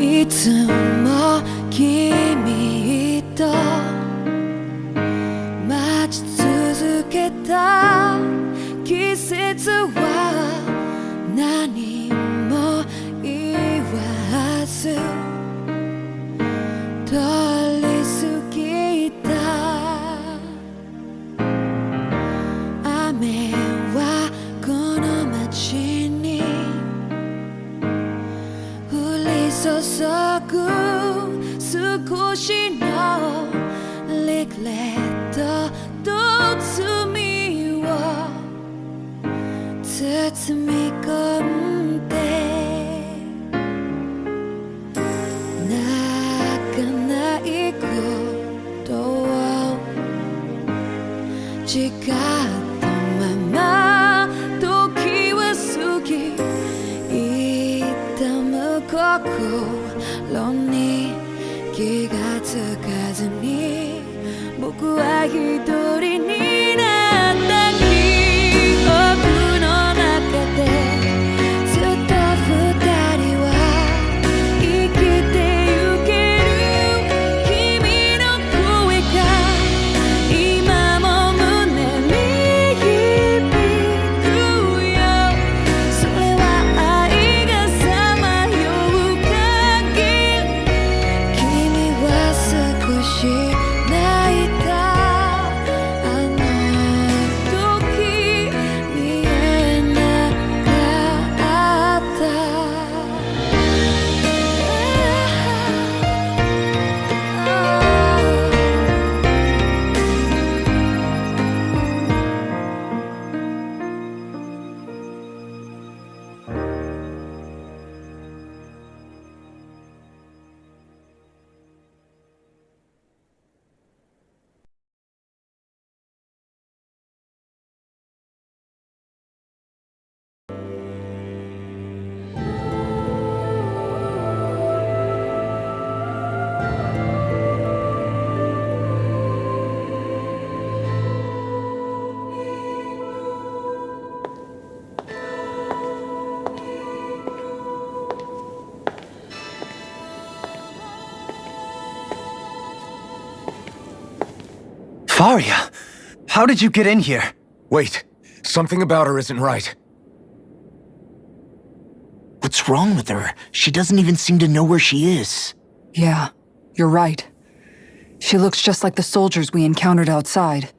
いつも君と待ち続けた季節は何も言わず通り過ぎた。雨はこの街に降り注ぐ少しのリグレットと罪を包み込んで泣かないことを誓ったまま時は過ぎ痛む心に気がつかずに僕は一人になった記憶の中でずっと二人は生きてゆける君の声が今も胸に響くよ。それは愛がさまよう限り君は少し泣いた。あの時見えなかった。Faria, how did you get in here? Wait, something about her isn't right. What's wrong with her? She doesn't even seem to know where she is. Yeah, you're right. She looks just like the soldiers we encountered outside.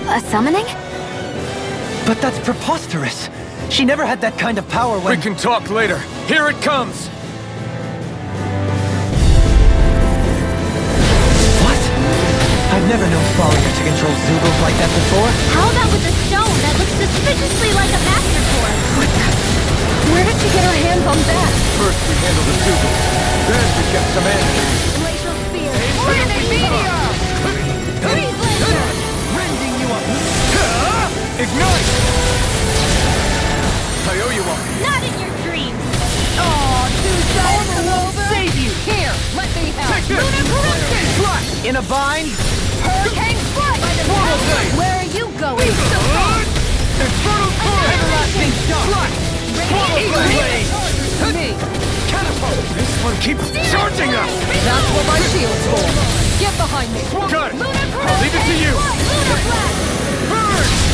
A summoning? But that's preposterous. She never had that kind of power when— We can talk later. Here it comes! What? I've never known Faria to control Zugos like that before. How about with a stone that looks suspiciously like a master sword? Where did she get her hands on that? First we handle the Zugos, then we get some answers. Glacial spear. Landing meteor! Freeze laser! Rending you up. Ignite! I owe you one. Not in your dreams! Aw, Tuesday! Won't save you! Here, let me help! Take this! Lunar corruption! Slash! In a bind? Hurricane strike! By the Portal blade! Where are you going? Infernal sword! Everlasting shock! Slash! Portal blade! Me! Catapult! This one keeps charging us! That's what my shield's for! Get behind me! Got it! Lunar I'll leave it to you! Lunar blast! Burn!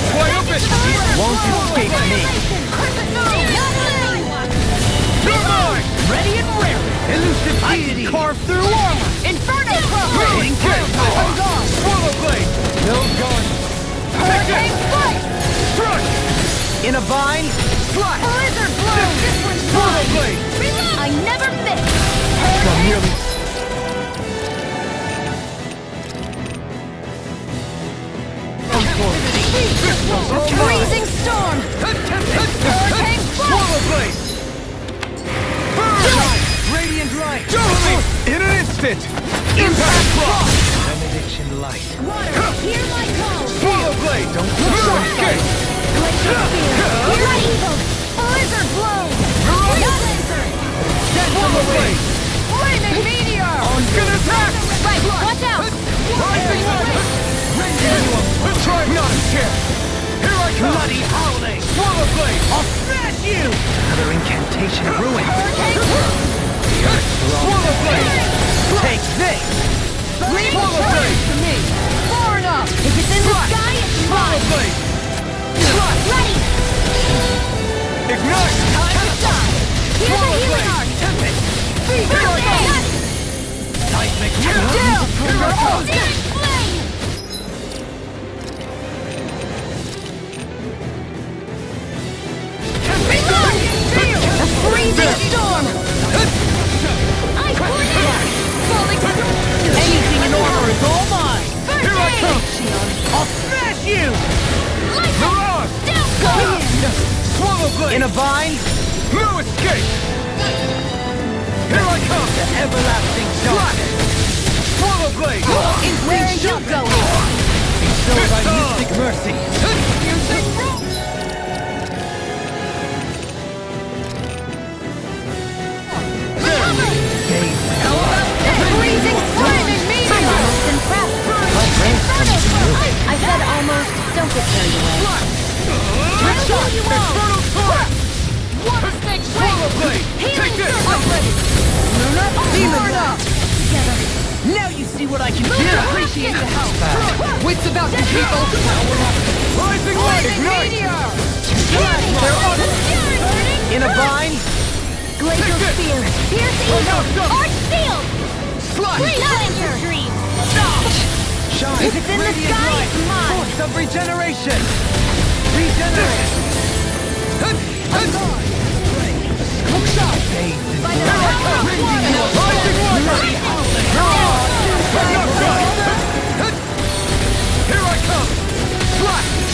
Wide open! Won't escape me. You're mine! Ready and rare. Elusive deity. Carve through armor. Inferno cross! Hitting Hold on. Swallow blade! No gun. Hurricane strike! Crush! In a bind? Slash! Blizzard blow! This one's Swallow mine! blade! Reload! I never miss! I'm nearly... Freezing storm! Hurricane strike! Swallow blade! Burn! Radiant light. Totally! In an instant! Impact block! Benediction light. Water, here I come! blade! Don't Escape! Light evil! Blizzard blow! Swallow blade! Flaming meteor! Gonna attack! Right, watch out! Rising light! Try not a chance! Here I come! Bloody howling! Swallow blade! I'll smash you! Another incantation of ruin. Swallow blade! Take this! Swallow blade! To me! Far enough! If it's in the sky, it's Swallow mine! blade! Ready! Ignite! Time to die! Here's a healing art! First aid! Seismic Down! Searing flame! Reload! A freezing storm! I poured it! Falling Anything in order is all mine! First Here I aid! come! I'll smash you! Mirage! Down! Go! Swallow blade! In a bind, No escape! Here I come! the everlasting darkness. Swallow blade! Where are you going? Show thy It's on. mystic mercy. Gaze Freezing flaming meteor! I'm almost impressed. I said almost. Don't get carried away. I'll heal you all. Infernal torch! Water snake Swallow blade! Take this! Demon enough. Now you see what I can do! Appreciate the help. Wits about you, people! Rising light! Ignite! In a bind, Glacial Take this. spear. Pierce evil. Arch shield. Freeze not in your dreams. shine. If it's in the Radiant sky, light. it's mine. Force of regeneration. Regenerate. Bathed in By the blood. power of water. Rising light! Enough time! Here I come!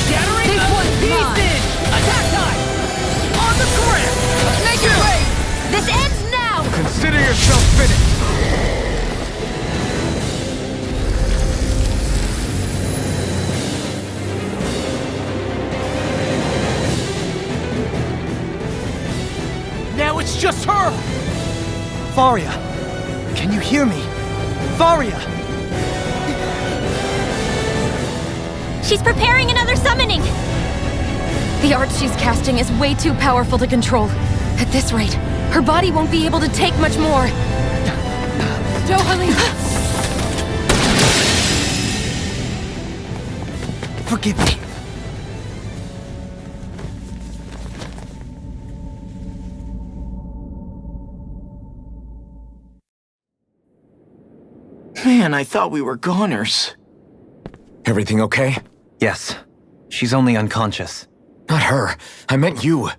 Shattering This the one's mine. pieces. Attack time. On the ground. Make it rain. This ends now. Consider yourself finished! Now it's just her. Varia, can you hear me? Varia. She's preparing another summoning. The art she's casting is way too powerful to control. At this rate, her body won't be able to take much more. Forgive me. Man, I thought we were goners. Everything okay? Yes. She's only unconscious. Not her. I meant you.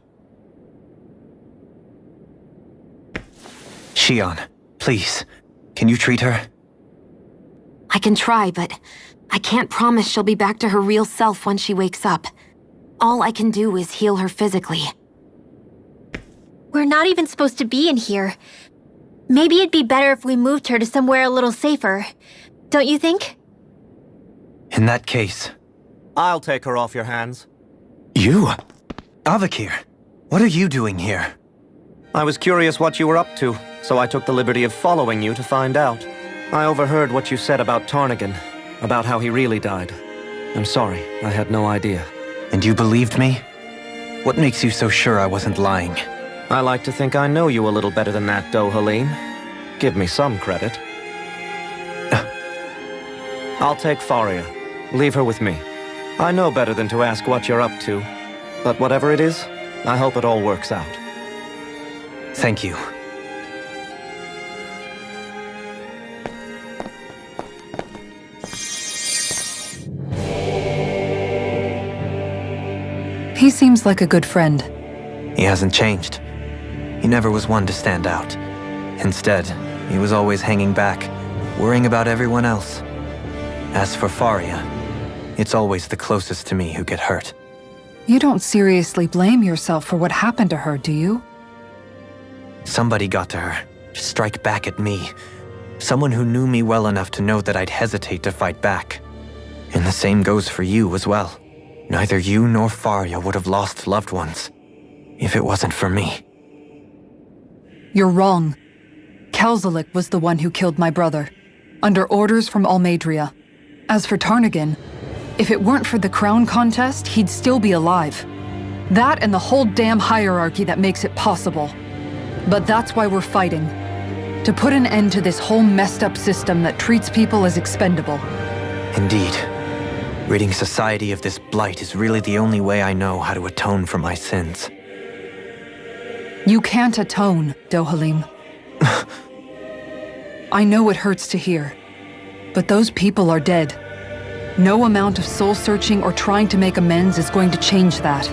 Shion, please. Can you treat her? I can try, but I can't promise she'll be back to her real self when she wakes up. All I can do is heal her physically. We're not even supposed to be in here. Maybe it'd be better if we moved her to somewhere a little safer. Don't you think? In that case, I'll take her off your hands. you? Avakir, what are you doing here? I was curious what you were up to, so I took the liberty of following you to find out. I overheard what you said about Tarnigan, about how he really died. I'm sorry, I had no idea. And you believed me? What makes you so sure I wasn't lying? I like to think I know you a little better than that, Halim. Give me some credit. I'll take Faria. Leave her with me. I know better than to ask what you're up to. But whatever it is, I hope it all works out. Thank you. He seems like a good friend. He hasn't changed. He never was one to stand out. Instead, he was always hanging back, worrying about everyone else. As for Faria, it's always the closest to me who get hurt. You don't seriously blame yourself for what happened to her, do you? Somebody got to her, to strike back at me. Someone who knew me well enough to know that I'd hesitate to fight back. And the same goes for you as well. Neither you nor Faria would have lost loved ones if it wasn't for me. You're wrong. Kelzalik was the one who killed my brother, under orders from Almadria. As for Tarnagin, if it weren't for the crown contest, he'd still be alive. That and the whole damn hierarchy that makes it possible. But that's why we're fighting. To put an end to this whole messed up system that treats people as expendable. Indeed. Ridding society of this blight is really the only way I know how to atone for my sins. You can't atone, Dohalim. I know it hurts to hear, but those people are dead. No amount of soul-searching or trying to make amends is going to change that.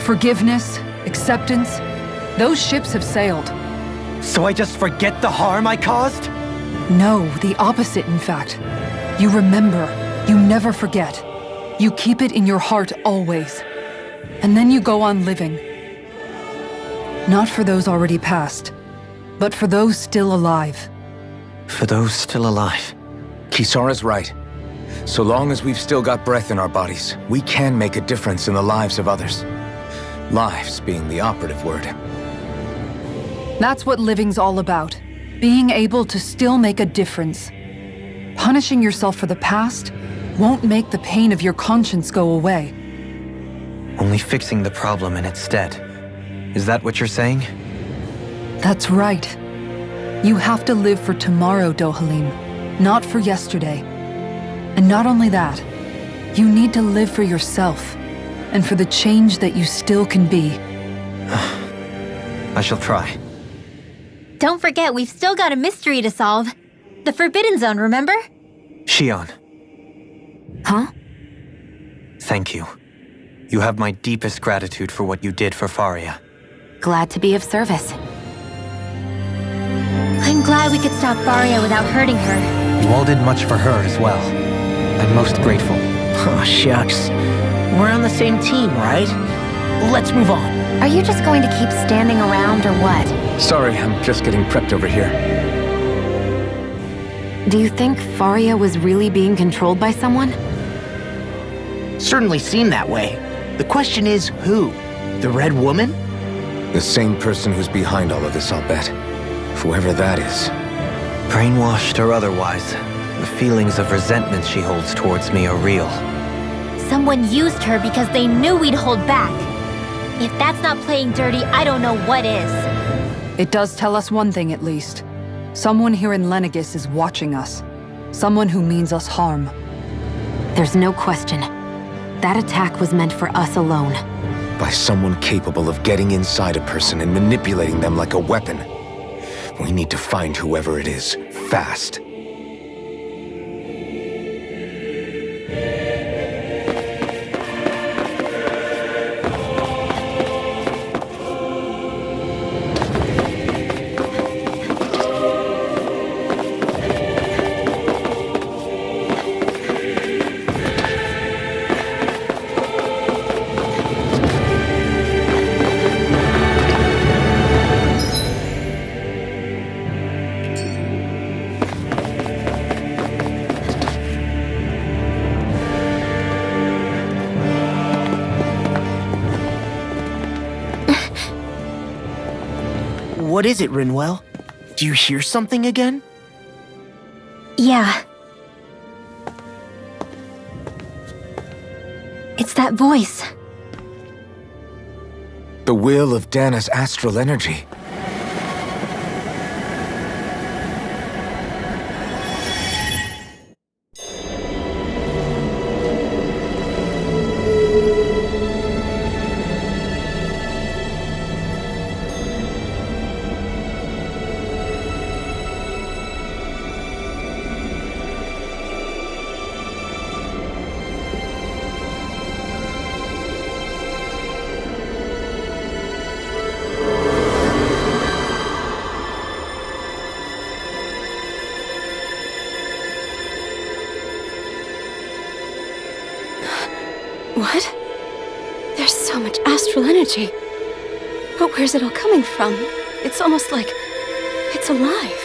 Forgiveness, acceptance, those ships have sailed. So I just forget the harm I caused? No, the opposite, in fact. You remember. You never forget. You keep it in your heart always. And then you go on living. Not for those already past, but for those still alive. For those still alive. Kisara's right. So long as we've still got breath in our bodies, we can make a difference in the lives of others. Lives being the operative word. That's what living's all about. Being able to still make a difference. Punishing yourself for the past won't make the pain of your conscience go away. Only fixing the problem in its stead. Is that what you're saying? That's right. You have to live for tomorrow, Dohalim, not for yesterday. And not only that, you need to live for yourself, and for the change that you still can be. I shall try. Don't forget, we've still got a mystery to solve. The Forbidden Zone, remember? Shion, Huh? thank you. You have my deepest gratitude for what you did for Faria. Glad to be of service. I'm glad we could stop Faria without hurting her. You all did much for her as well. I'm most grateful. Oh, shucks. We're on the same team, right? Let's move on. Are you just going to keep standing around or what? Sorry, I'm just getting prepped over here. Do you think Faria was really being controlled by someone? Certainly seemed that way. The question is, who? The Red Woman? The same person who's behind all of this, I'll bet. Whoever that is. Brainwashed or otherwise, the feelings of resentment she holds towards me are real. Someone used her because they knew we'd hold back. If that's not playing dirty, I don't know what is. It does tell us one thing at least. Someone here in Lenegis is watching us. Someone who means us harm. There's no question. That attack was meant for us alone. By someone capable of getting inside a person and manipulating them like a weapon. We need to find whoever it is, fast. What is it, Rinwell? Do you hear something again? Yeah. It's that voice. The will of Dana's astral energy. What? There's so much astral energy. But where's it all coming from? It's almost like it's alive.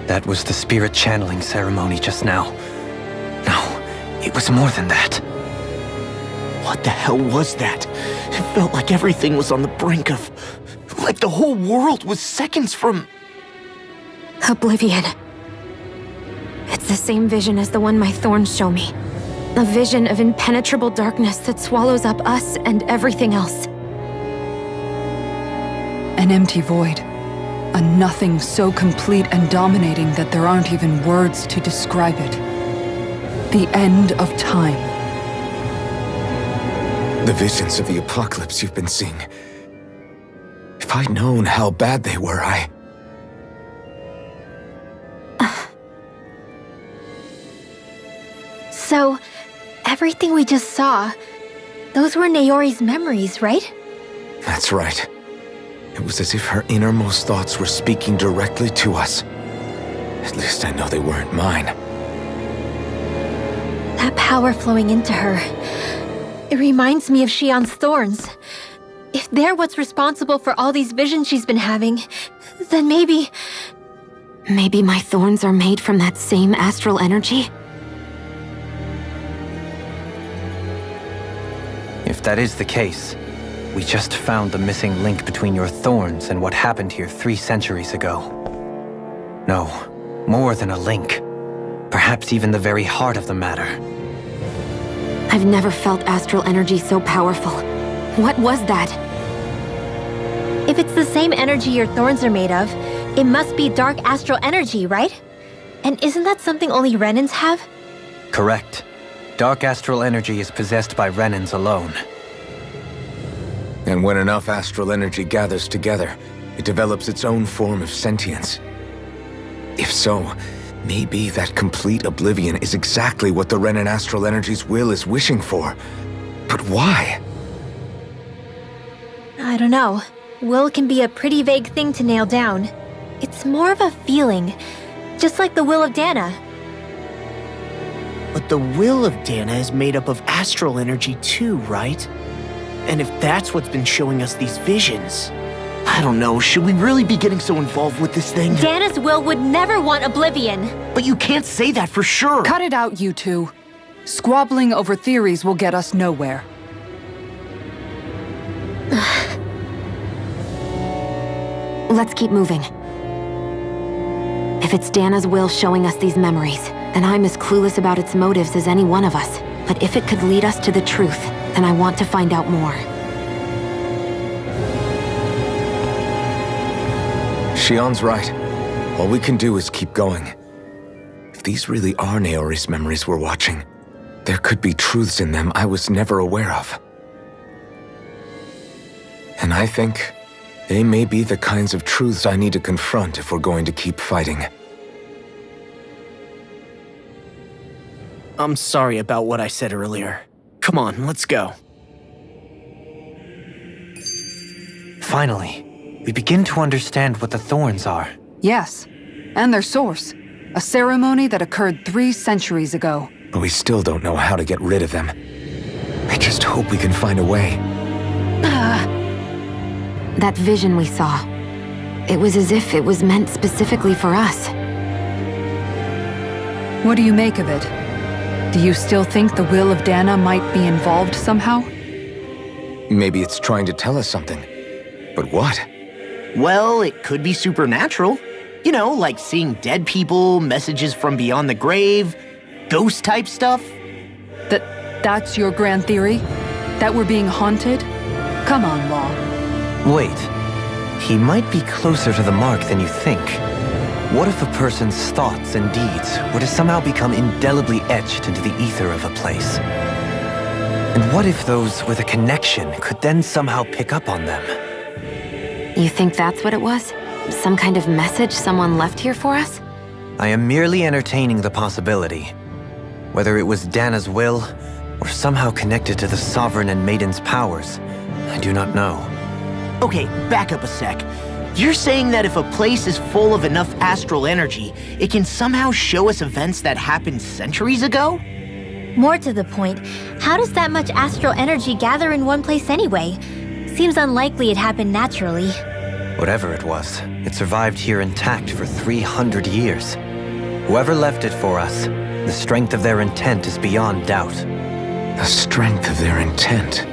That was the spirit channeling ceremony just now. No, it was more than that. What the hell was that? It felt like everything was on the brink of... like the whole world was seconds from... Oblivion. It's the same vision as the one my thorns show me. A vision of impenetrable darkness that swallows up us and everything else. An empty void. A nothing so complete and dominating that there aren't even words to describe it. The end of time. The visions of the apocalypse you've been seeing. If I'd known how bad they were, So, everything we just saw, those were Naori's memories, right? That's right. It was as if her innermost thoughts were speaking directly to us. At least I know they weren't mine. That power flowing into her. It reminds me of Shion's thorns. If they're what's responsible for all these visions she's been having, then maybe... Maybe my thorns are made from that same astral energy? If that is the case, we just found the missing link between your thorns and what happened here 3 centuries ago. No, more than a link. Perhaps even the very heart of the matter. I've never felt astral energy so powerful. What was that? If it's the same energy your thorns are made of, it must be dark astral energy, right? And isn't that something only Renans have? Correct. Dark astral energy is possessed by Renans alone. And when enough astral energy gathers together, it develops its own form of sentience. If so, maybe that complete oblivion is exactly what the Renan astral energy's will is wishing for. But why? I don't know. Will can be a pretty vague thing to nail down. It's more of a feeling, just like the will of Dana. But the will of Dana is made up of astral energy too, right? And if that's what's been showing us these visions... I don't know, should we really be getting so involved with this thing? Dana's will would never want oblivion. But you can't say that for sure. Cut it out, you two. Squabbling over theories will get us nowhere. Let's keep moving. If it's Dana's will showing us these memories, then I'm as clueless about its motives as any one of us. But if it could lead us to the truth, then I want to find out more. Shion's right. All we can do is keep going. If these really are Naori's memories we're watching, there could be truths in them I was never aware of. And I think they may be the kinds of truths I need to confront if we're going to keep fighting. I'm sorry about what I said earlier. Come on, let's go. Finally, we begin to understand what the thorns are. Yes, and their source. A ceremony that occurred 3 centuries ago. But we still don't know how to get rid of them. I just hope we can find a way. That vision we saw. It was as if it was meant specifically for us. What do you make of it? Do you still think the will of Dana might be involved somehow? Maybe it's trying to tell us something. But what? Well, it could be supernatural. You know, like seeing dead people, messages from beyond the grave, ghost-type stuff. That's your grand theory? That we're being haunted? Come on, Law. Wait, he might be closer to the mark than you think. What if a person's thoughts and deeds were to somehow become indelibly etched into the ether of a place? And what if those with a connection could then somehow pick up on them? You think that's what it was? Some kind of message someone left here for us? I am merely entertaining the possibility. Whether it was Dana's will, or somehow connected to the Sovereign and Maiden's powers, I do not know. Okay, back up a sec. You're saying that if a place is full of enough astral energy, it can somehow show us events that happened centuries ago? More to the point, how does that much astral energy gather in one place anyway? Seems unlikely it happened naturally. Whatever it was, it survived here intact for 300 years. Whoever left it for us, the strength of their intent is beyond doubt. The strength of their intent.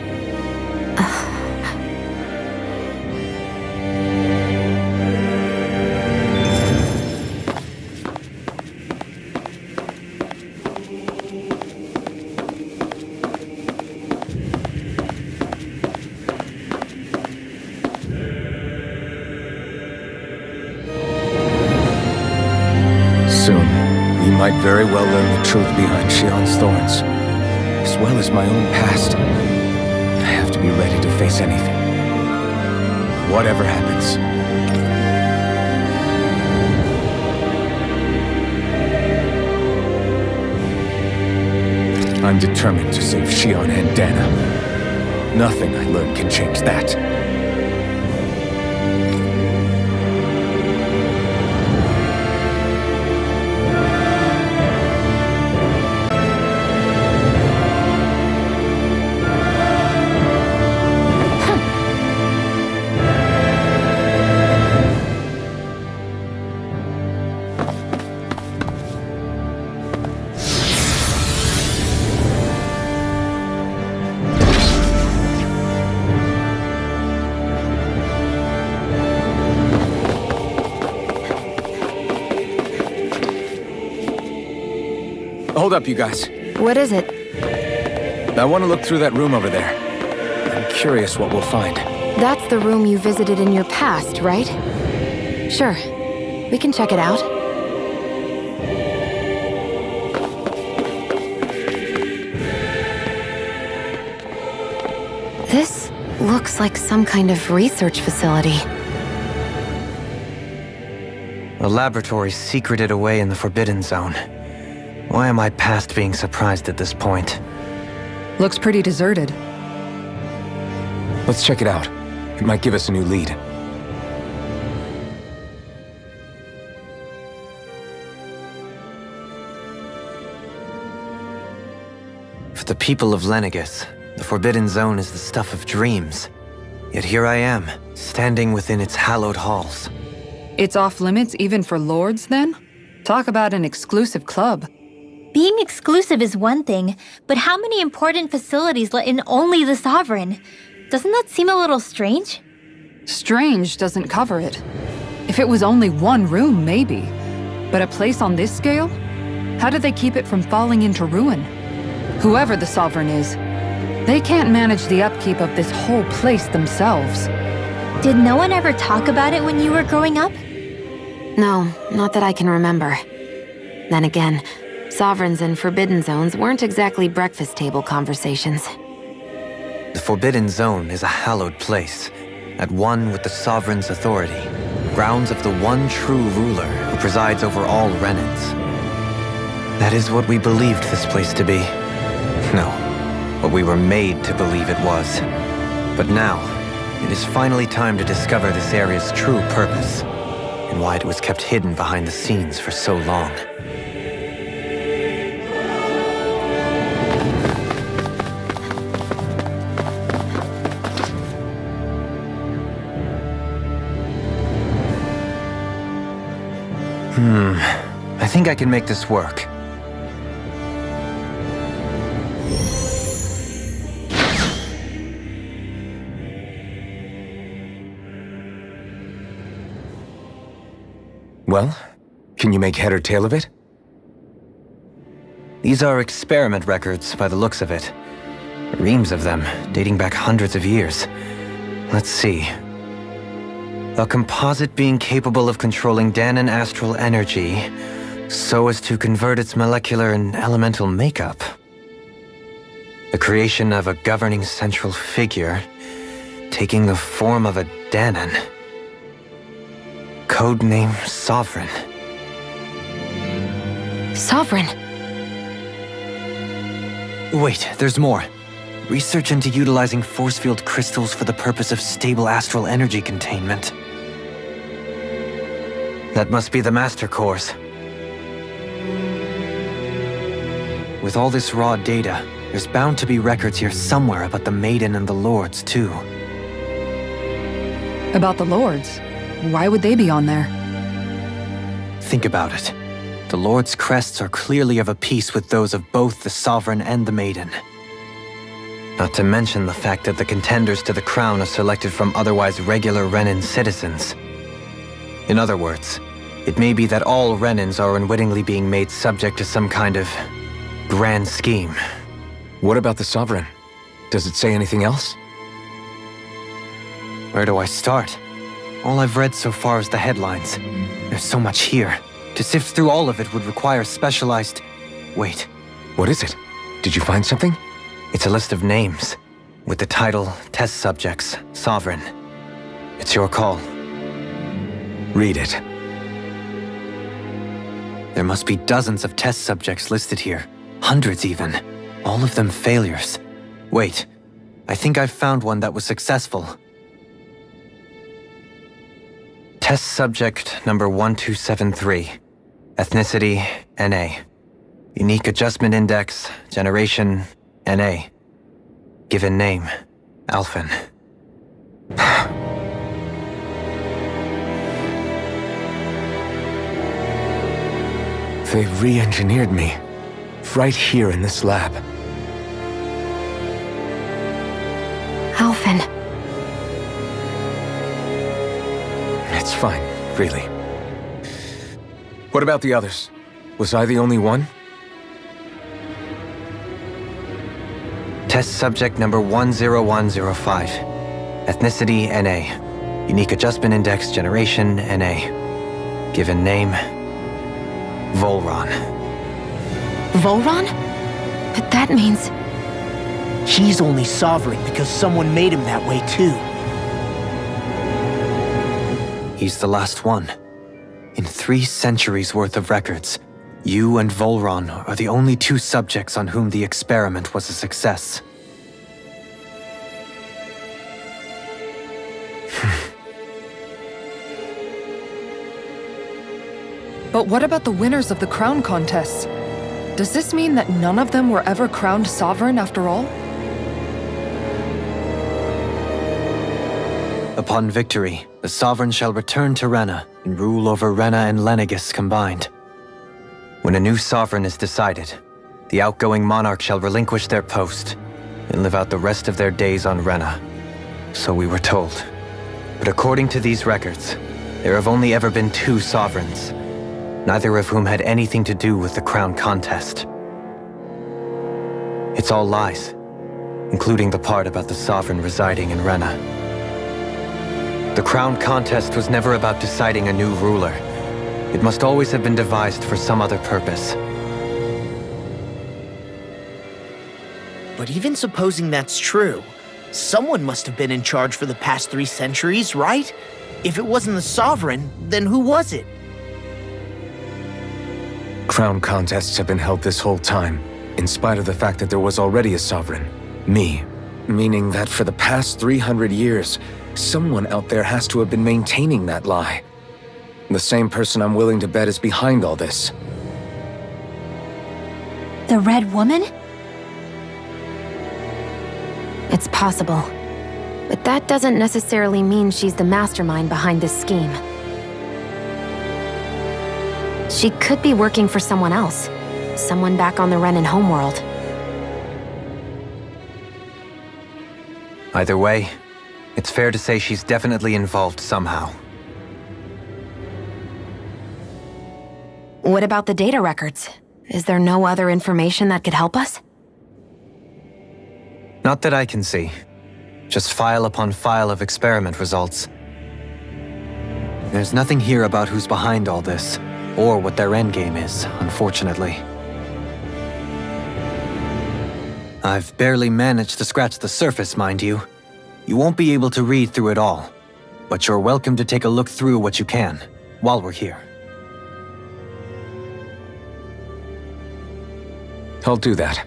Soon, we might very well learn the truth behind Shion's thorns, as well as my own past. I have to be ready to face anything. Whatever happens. I'm determined to save Shion and Dana. Nothing I learn can change that. Hold up, you guys. What is it? I want to look through that room over there. I'm curious what we'll find. That's the room you visited in your past, right? Sure. We can check it out. This looks like some kind of research facility. A laboratory secreted away in the Forbidden Zone. Why am I past being surprised at this point? Looks pretty deserted. Let's check it out. It might give us a new lead. For the people of Lenegus, the Forbidden Zone is the stuff of dreams. Yet here I am, standing within its hallowed halls. It's off limits even for lords, then? Talk about an exclusive club. Being exclusive is one thing, but how many important facilities let in only the Sovereign? Doesn't that seem a little strange? Strange doesn't cover it. If it was only one room, maybe. But a place on this scale? How do they keep it from falling into ruin? Whoever the Sovereign is, they can't manage the upkeep of this whole place themselves. Did no one ever talk about it when you were growing up? No, not that I can remember. Then again, Sovereigns and Forbidden Zones weren't exactly breakfast table conversations. The Forbidden Zone is a hallowed place, at one with the Sovereign's authority, grounds of the one true ruler who presides over all Renans. That is what we believed this place to be. No, what we were made to believe it was. But now, it is finally time to discover this area's true purpose, and why it was kept hidden behind the scenes for so long. I think I can make this work. Well, can you make head or tail of it? These are experiment records by the looks of it. Reams of them, dating back hundreds of years. Let's see. A composite being capable of controlling Danan astral energy so as to convert its molecular and elemental makeup. The creation of a governing central figure, taking the form of a Danan. Codename Sovereign. Sovereign? Wait, there's more. Research into utilizing force field crystals for the purpose of stable astral energy containment. That must be the Master Cores. With all this raw data, there's bound to be records here somewhere about the Maiden and the Lords, too. About the Lords? Why would they be on there? Think about it. The Lord's crests are clearly of a piece with those of both the Sovereign and the Maiden. Not to mention the fact that the contenders to the crown are selected from otherwise regular Renan citizens. In other words, it may be that all Renans are unwittingly being made subject to some kind of grand scheme. What about the Sovereign? Does it say anything else? Where do I start? All I've read so far is the headlines. There's so much here. To sift through all of it would require specialized... Wait. What is it? Did you find something? It's a list of names, with the title Test Subjects, Sovereign. It's your call. Read it. There must be dozens of test subjects listed here. Hundreds even. All of them failures. Wait, I think I've found one that was successful. Test subject number 1273. Ethnicity, NA. Unique Adjustment Index, Generation, NA. Given name, Alphen. They re-engineered me. Right here in this lab. Alphen. It's fine, really. What about the others? Was I the only one? Test subject number 10105. Ethnicity, NA. Unique Adjustment Index, Generation, NA. Given name, Volron. Volron? But that means... He's only sovereign because someone made him that way too. He's the last one. In 3 centuries worth of records, you and Volron are the only 2 subjects on whom the experiment was a success. But what about the winners of the crown contests? Does this mean that none of them were ever crowned sovereign after all? Upon victory, the Sovereign shall return to Rena and rule over Rena and Lenegis combined. When a new Sovereign is decided, the outgoing monarch shall relinquish their post and live out the rest of their days on Rena. So we were told. But according to these records, there have only ever been 2 Sovereigns, neither of whom had anything to do with the crown contest. It's all lies, including the part about the Sovereign residing in Rena. The crown contest was never about deciding a new ruler. It must always have been devised for some other purpose. But even supposing that's true, someone must have been in charge for the past 3 centuries, right? If it wasn't the Sovereign, then who was it? Crown contests have been held this whole time, in spite of the fact that there was already a Sovereign. Me. Meaning that for the past 300 years, someone out there has to have been maintaining that lie. The same person I'm willing to bet is behind all this. The Red Woman? It's possible. But that doesn't necessarily mean she's the mastermind behind this scheme. She could be working for someone else. Someone back on the Renan homeworld. Either way, it's fair to say she's definitely involved somehow. What about the data records? Is there no other information that could help us? Not that I can see. Just file upon file of experiment results. There's nothing here about who's behind all this, or what their endgame is, unfortunately. I've barely managed to scratch the surface, mind you. You won't be able to read through it all, but you're welcome to take a look through what you can, while we're here. I'll do that.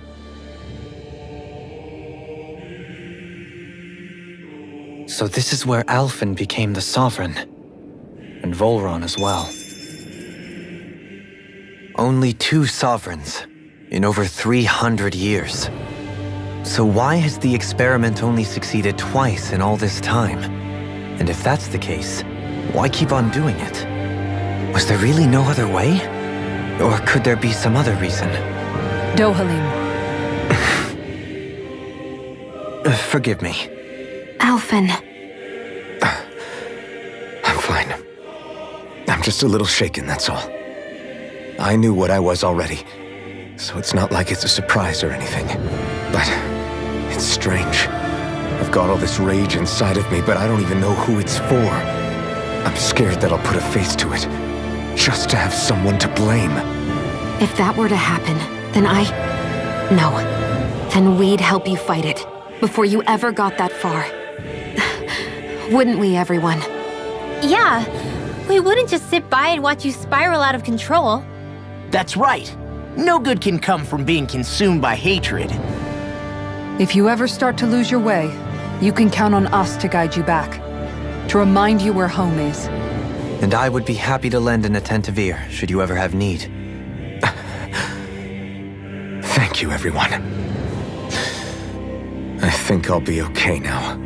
So this is where Alphen became the Sovereign, and Volron as well. Only 2 Sovereigns, in over 300 years. So why has the experiment only succeeded twice in all this time? And if that's the case, why keep on doing it? Was there really no other way? Or could there be some other reason? Dohalim. Forgive me. Alphen. I'm fine. I'm just a little shaken, that's all. I knew what I was already, so it's not like it's a surprise or anything. But it's strange. I've got all this rage inside of me, but I don't even know who it's for. I'm scared that I'll put a face to it, just to have someone to blame. If that were to happen, then No. Then we'd help you fight it, before you ever got that far. Wouldn't we, everyone? Yeah, we wouldn't just sit by and watch you spiral out of control. That's right. No good can come from being consumed by hatred. If you ever start to lose your way, you can count on us to guide you back, to remind you where home is. And I would be happy to lend an attentive ear, should you ever have need. Thank you, everyone. I think I'll be okay now.